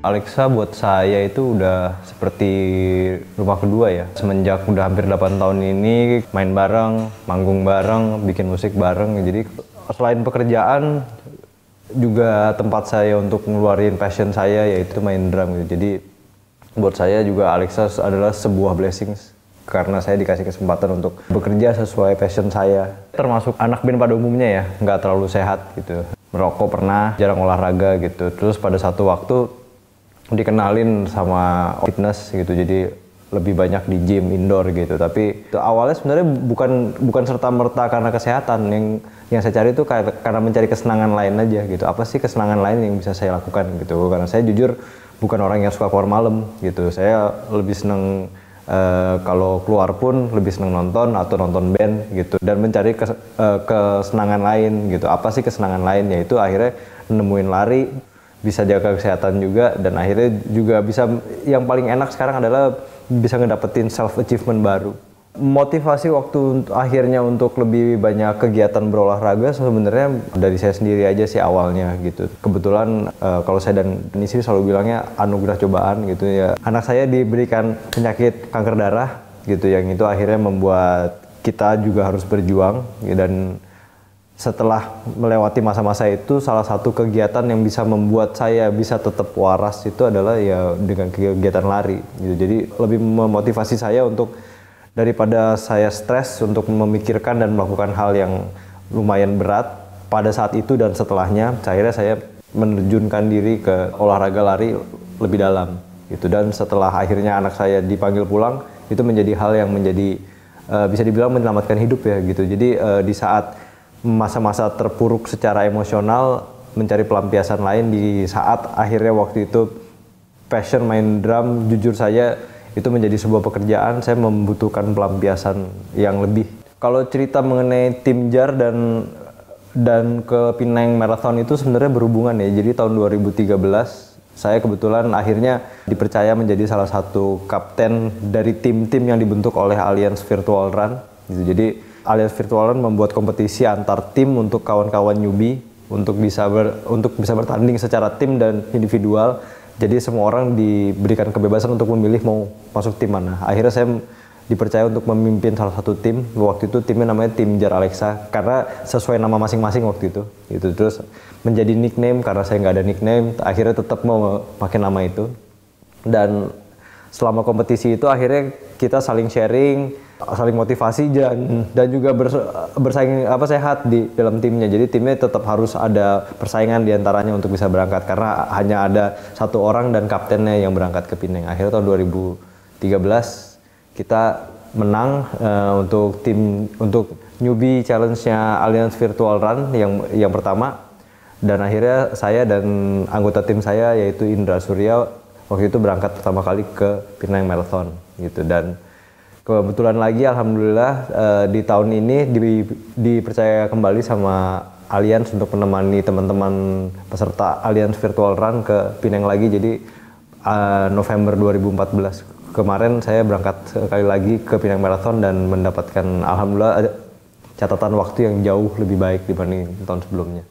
Alexa buat saya itu udah seperti rumah kedua ya. Semenjak udah hampir 8 tahun ini main bareng, manggung bareng, bikin musik bareng. Jadi selain pekerjaan juga tempat saya untuk ngeluarin passion saya yaitu main drum gitu. Jadi buat saya juga Alexa adalah sebuah blessing karena saya dikasih kesempatan untuk bekerja sesuai passion saya. Termasuk anak band pada umumnya ya, nggak terlalu sehat gitu. Merokok pernah, jarang olahraga gitu. Terus pada satu waktu dikenalin sama fitness gitu, jadi lebih banyak di gym indoor gitu. Tapi awalnya sebenarnya bukan serta merta karena kesehatan. Yang saya cari itu karena mencari kesenangan lain aja gitu. Apa sih kesenangan lain yang bisa saya lakukan gitu? Karena saya jujur bukan orang yang suka keluar malam gitu. Saya lebih seneng kalau keluar pun lebih seneng nonton atau nonton band gitu, dan mencari kesenangan lain gitu. Apa sih kesenangan lain? Yaitu akhirnya nemuin lari, bisa jaga kesehatan juga, dan akhirnya juga bisa, yang paling enak sekarang adalah bisa ngedapetin self achievement baru. Motivasi waktu akhirnya untuk lebih banyak kegiatan berolahraga sebenarnya dari saya sendiri aja sih awalnya gitu. Kebetulan kalau saya dan istri selalu bilangnya anugerah cobaan gitu ya. Anak saya diberikan penyakit kanker darah gitu, yang itu akhirnya membuat kita juga harus berjuang dan setelah melewati masa-masa itu, salah satu kegiatan yang bisa membuat saya bisa tetap waras itu adalah ya dengan kegiatan lari gitu. Jadi lebih memotivasi saya untuk, daripada saya stres untuk memikirkan dan melakukan hal yang lumayan berat pada saat itu dan setelahnya, akhirnya saya menerjunkan diri ke olahraga lari lebih dalam gitu. Dan setelah akhirnya anak saya dipanggil pulang, itu menjadi hal yang menjadi bisa dibilang menyelamatkan hidup ya gitu. Jadi di saat masa-masa terpuruk secara emosional, mencari pelampiasan lain di saat akhirnya waktu itu passion main drum, jujur saya itu menjadi sebuah pekerjaan, saya membutuhkan pelampiasan yang lebih. Kalau cerita mengenai tim JAR dan ke Pineng Marathon itu sebenarnya berhubungan ya. Jadi tahun 2013 saya kebetulan akhirnya dipercaya menjadi salah satu kapten dari tim-tim yang dibentuk oleh Alliance Virtual Run gitu. Jadi Alliance Virtual Run membuat kompetisi antar tim untuk kawan-kawan newbie untuk bisa bertanding secara tim dan individual. Jadi semua orang diberikan kebebasan untuk memilih mau masuk tim mana. Akhirnya saya dipercaya untuk memimpin salah satu tim. Waktu itu timnya namanya Tim JAR Alexa karena sesuai nama masing-masing waktu itu. Itu terus menjadi nickname karena saya nggak ada nickname. Akhirnya tetap mau pakai nama itu. Dan selama kompetisi itu akhirnya kita saling sharing, saling motivasi dan juga bersaing sehat di dalam timnya. Jadi timnya tetap harus ada persaingan diantaranya untuk bisa berangkat karena hanya ada satu orang dan kaptennya yang berangkat ke Pineng. Akhirnya tahun 2013 kita menang untuk newbie challenge-nya Alliance Virtual Run yang pertama, dan akhirnya saya dan anggota tim saya yaitu Indra Surya waktu itu berangkat pertama kali ke Pineng Marathon gitu. Dan kebetulan lagi alhamdulillah di tahun ini dipercaya kembali sama Alliance untuk menemani teman-teman peserta Alliance Virtual Run ke Pineng lagi. Jadi November 2014 kemarin saya berangkat sekali lagi ke Pineng Marathon dan mendapatkan alhamdulillah catatan waktu yang jauh lebih baik dibanding tahun sebelumnya.